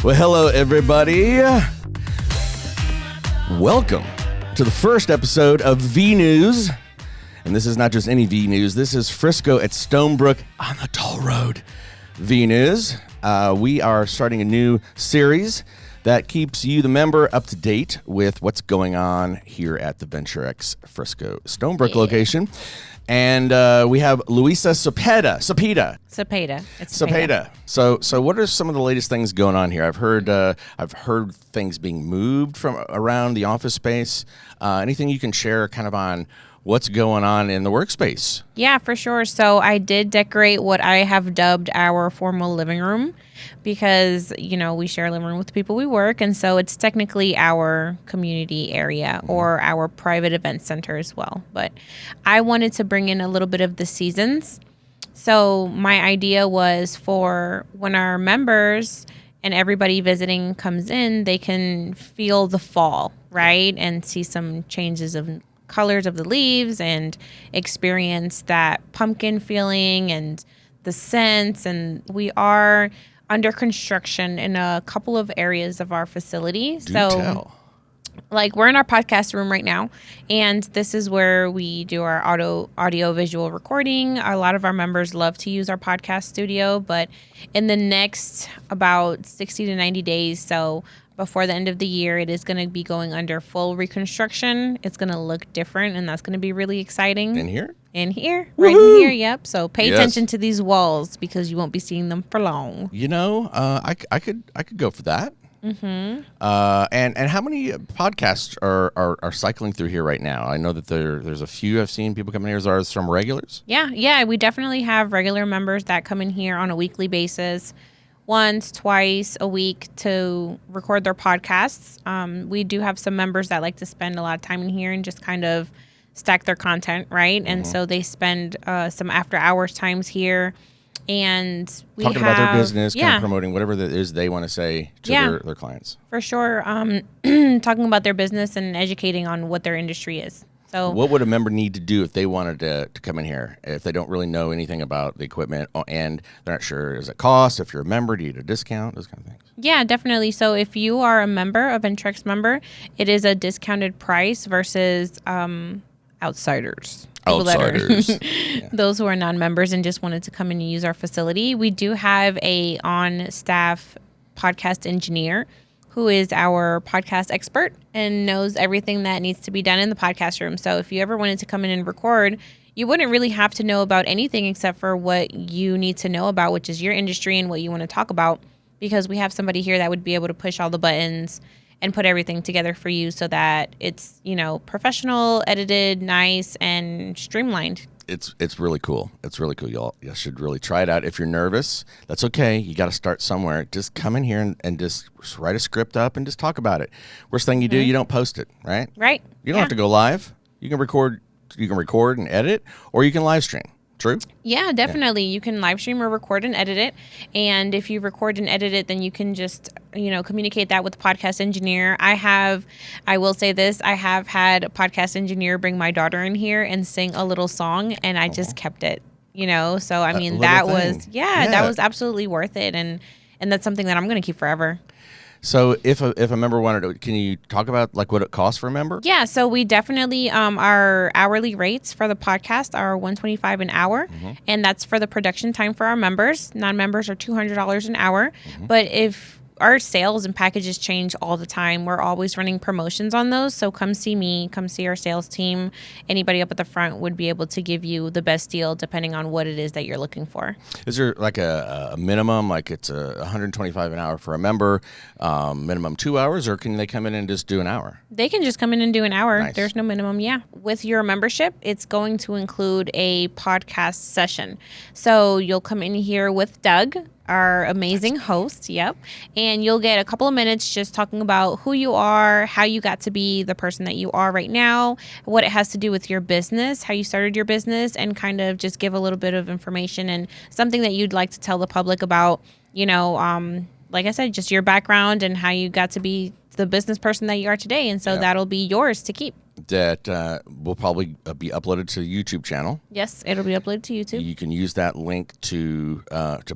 Well, hello, everybody. Welcome to the first episode of V News. And this is not just any V News. This is Frisco at Stonebrook on the toll road V News. We are starting a new series that keeps you, the member, up to date with what's going on here at the VentureX Frisco Stonebrook location. And we have Luisa Cepeda. It's Cepeda. So what are some of the latest things going on here? I've heard things being moved from around the office space. Anything you can share kind of on what's going on in the workspace? Yeah, for sure. So I did decorate what I have dubbed our formal living room because, you know, we share a living room with the people we work. And so it's technically our community area or our private event center as well. But I wanted to bring in a little bit of the seasons. So my idea was for when our members and everybody visiting comes in, they can feel the fall, right? And see some changes of colors of the leaves and experience that pumpkin feeling and the scents. And we are under construction in a couple of areas of our facility. Like we're in our podcast room right now, and this is where we do our audio visual recording. A lot of our members love to use our podcast studio, but in the next about 60 to 90 days, so before the end of the year, it is going to be going under full reconstruction. It's going to look different, and that's going to be really exciting. In here? In here. Right in here, yep. So pay attention to these walls because you won't be seeing them for long. You know, I could go for that. Mm-hmm. And how many podcasts are cycling through here right now? I know that there's a few I've seen people coming here. Are some regulars? Yeah. We definitely have regular members that come in here on a weekly basis, once, twice a week to record their podcasts. We do have some members that like to spend a lot of time in here and just kind of stack their content, right? Mm-hmm. And so they spend some after hours times here. And we talking about their business, kind of promoting whatever it is they want to say to their clients. For sure. Talking about their business and educating on what their industry is. So what would a member need to do if they wanted to come in here, if they don't really know anything about the equipment and they're not sure, is it cost? If you're a member, do you get a discount? Those kind of things. Yeah, definitely. So if you are a member, a VentureX member, it is a discounted price versus outsiders. Those who are non-members and just wanted to come in and use our facility. We do have a on-staff podcast engineer who is our podcast expert and knows everything that needs to be done in the podcast room. So if you ever wanted to come in and record, you wouldn't really have to know about anything except for what you need to know about, which is your industry and what you want to talk about, because we have somebody here that would be able to push all the buttons and put everything together for you so that it's, you know, professional, edited, nice, and streamlined. It's really cool. It's really cool. Y'all should really try it out. If you're nervous, that's okay. You got to start somewhere. Just come in here and just write a script up and just talk about it. Worst thing you do, you don't post it, right? Right. You don't have to go live. You can record and edit, or you can live stream. True? Yeah, definitely. You can live stream or record and edit it. And if you record and edit it, then you can just, you know, communicate that with the podcast engineer. I will say this, I have had a podcast engineer bring my daughter in here and sing a little song, and I just kept it, you know? So, I mean, that was absolutely worth it. And that's something that I'm going to keep forever. So if a member wanted to, can you talk about like what it costs for a member? Yeah, so we definitely, our hourly rates for the podcast are $125 an hour, and that's for the production time for our members. Non-members are $200 an hour, but if our sales and packages change all the time. We're always running promotions on those. So come see me, come see our sales team. Anybody up at the front would be able to give you the best deal depending on what it is that you're looking for. Is there like a minimum, like it's $125 an hour for a member, minimum 2 hours, or can they come in and just do an hour? They can just come in and do an hour. Nice. There's no minimum, yeah. With your membership, it's going to include a podcast session. So you'll come in here with Doug, our amazing host, and you'll get a couple of minutes just talking about who you are, how you got to be the person that you are right now, what it has to do with your business, how you started your business, and kind of just give a little bit of information and something that you'd like to tell the public about, you know, like I said, just your background and how you got to be the business person that you are today. And so that'll be yours to keep. that will probably be uploaded to the YouTube channel. Yes, it'll be uploaded to YouTube. You can use that link to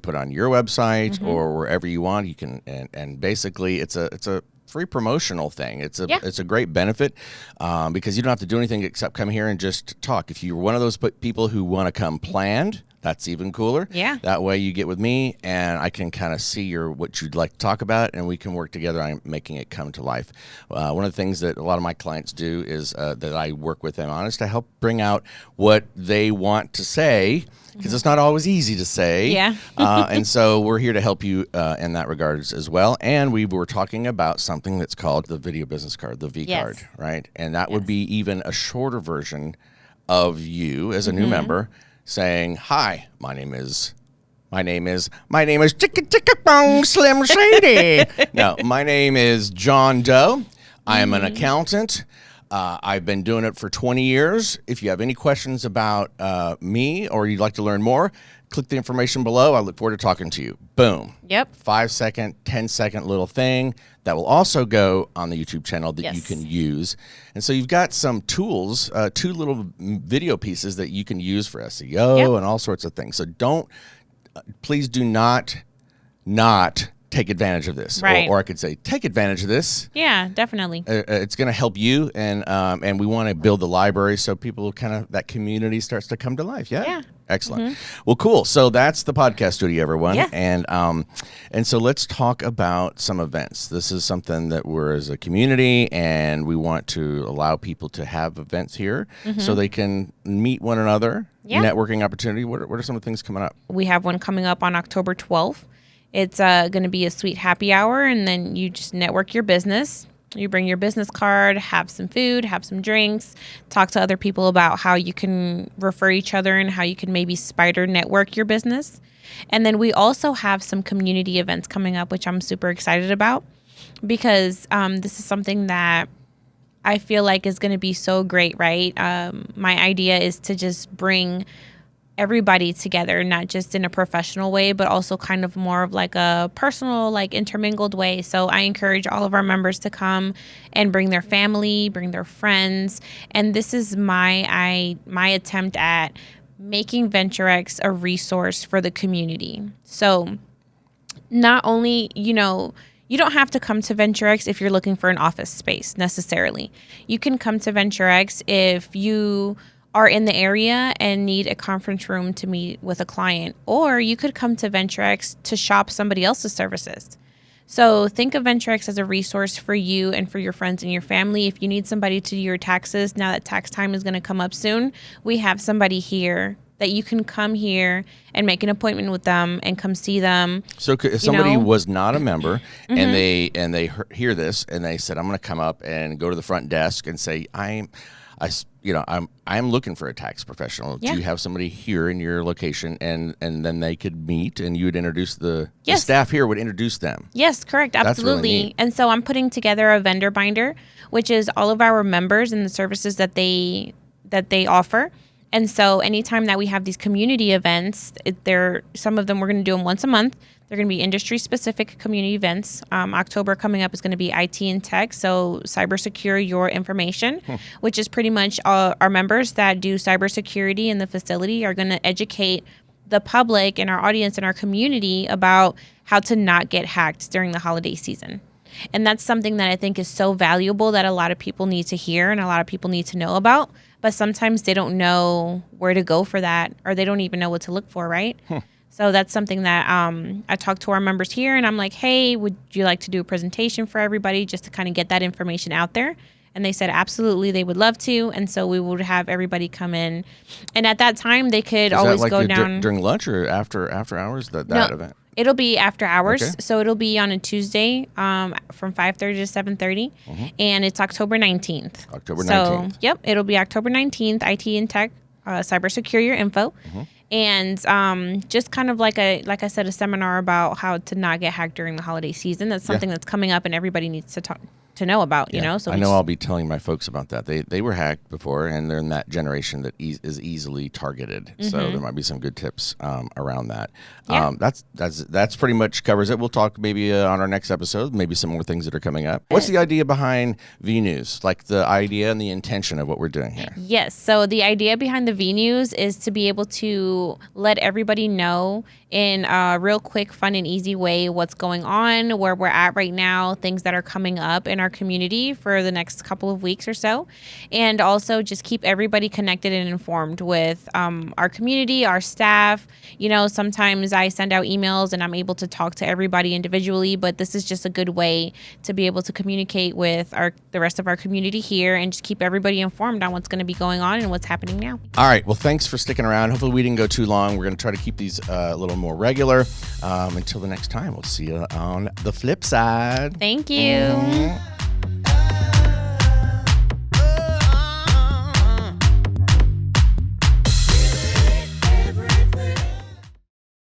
put on your website or wherever you want. You can, and basically it's a free promotional thing. It's a great benefit because you don't have to do anything except come here and just talk. If you're one of those people who want to come planned, that's even cooler. Yeah. That way you get with me and I can kind of see what you'd like to talk about, and we can work together on making it come to life. One of the things that a lot of my clients do is that I work with them on is to help bring out what they want to say, because it's not always easy to say. Yeah. And so we're here to help you in that regards as well. And we were talking about something that's called the video business card, the V card, right? And that would be even a shorter version of you as a new member saying, "Hi, my name is Chicka Chicka Bong Slim Shady." No, my name is John Doe. I am an accountant. I've been doing it for 20 years. If you have any questions about me or you'd like to learn more, click the information below. I look forward to talking to you. Boom. Yep. 5-second, 10-second little thing that will also go on the YouTube channel that you can use. And so you've got some tools, 2 little video pieces that you can use for SEO and all sorts of things. So please do not take advantage of this. Right. Or I could say, take advantage of this. Yeah, definitely. It's going to help you, and we want to build the library so people that community starts to come to life. Yeah. Excellent. Well, cool. So that's the podcast studio, everyone. Yeah. And so let's talk about some events. This is something that we're as a community, and we want to allow people to have events here so they can meet one another. Yeah. Networking opportunity. What are some of the things coming up? We have one coming up on October 12th. It's going to be a sweet happy hour, and then you just network your business. You bring your business card, have some food, have some drinks, talk to other people about how you can refer each other and how you can maybe spider network your business. And then we also have some community events coming up, which I'm super excited about, because this is something that I feel like is going to be so great, right? My idea is to just bring everybody together, not just in a professional way, but also kind of more of like a personal, like intermingled way. So I encourage all of our members to come and bring their family, bring their friends. And this is my attempt at making VentureX a resource for the community. So not only, you don't have to come to VentureX if you're looking for an office space necessarily. You can come to VentureX if you are in the area and need a conference room to meet with a client, or you could come to VentureX to shop somebody else's services. So think of VentureX as a resource for you and for your friends and your family. If you need somebody to do your taxes, now that tax time is going to come up soon, we have somebody here that you can come here and make an appointment with them and come see them. So if somebody was not a member and they hear this and they said, "I'm going to come up and go to the front desk and say, I'm looking for a tax professional. Yeah. Do you have somebody here in your location?" And then they could meet, and you would introduce the staff here would introduce them. Yes, correct. Absolutely. That's really neat. And so I'm putting together a vendor binder, which is all of our members and the services that they offer. And so anytime that we have these community events, some of them we're going to do them once a month. They're going to be industry-specific community events. October coming up is going to be IT and tech, so cyber secure your information, which is pretty much our members that do cybersecurity in the facility are going to educate the public and our audience and our community about how to not get hacked during the holiday season. And that's something that I think is so valuable that a lot of people need to hear and a lot of people need to know about. But sometimes they don't know where to go for that, or they don't even know what to look for, right? So that's something that I talk to our members here, and I'm like, "Hey, would you like to do a presentation for everybody just to kind of get that information out there?" And they said absolutely, they would love to. And so we would have everybody come in. And at that time, they could always go down. During lunch or after hours, that event? It'll be after hours. Okay. So it'll be on a Tuesday from 5:30 to 7:30. And it's October 19th. October 19th. So, yep, it'll be October 19th, IT and Tech, Cyber Secure Your Info. And just kind of like I said, a seminar about how to not get hacked during the holiday season. That's something that's coming up and everybody needs to to know about, you know? So I know I'll be telling my folks about that. They were hacked before, and they're in that generation that is easily targeted. So there might be some good tips around that. Yeah. That's pretty much covers it. We'll talk maybe on our next episode, maybe some more things that are coming up. What's the idea behind V News? Like the idea and the intention of what we're doing here? Yes. So the idea behind the V News is to be able to let everybody know in a real quick, fun, and easy way what's going on, where we're at right now, things that are coming up in our community for the next couple of weeks or so, and also just keep everybody connected and informed with our community, our staff. You know, sometimes I send out emails and I'm able to talk to everybody individually, but this is just a good way to be able to communicate with the rest of our community here and just keep everybody informed on what's going to be going on and what's happening now. All right. Well, thanks for sticking around. Hopefully we didn't go too long. We're going to try to keep these a little more regular. Until the next time, we'll see you on the flip side. Thank you.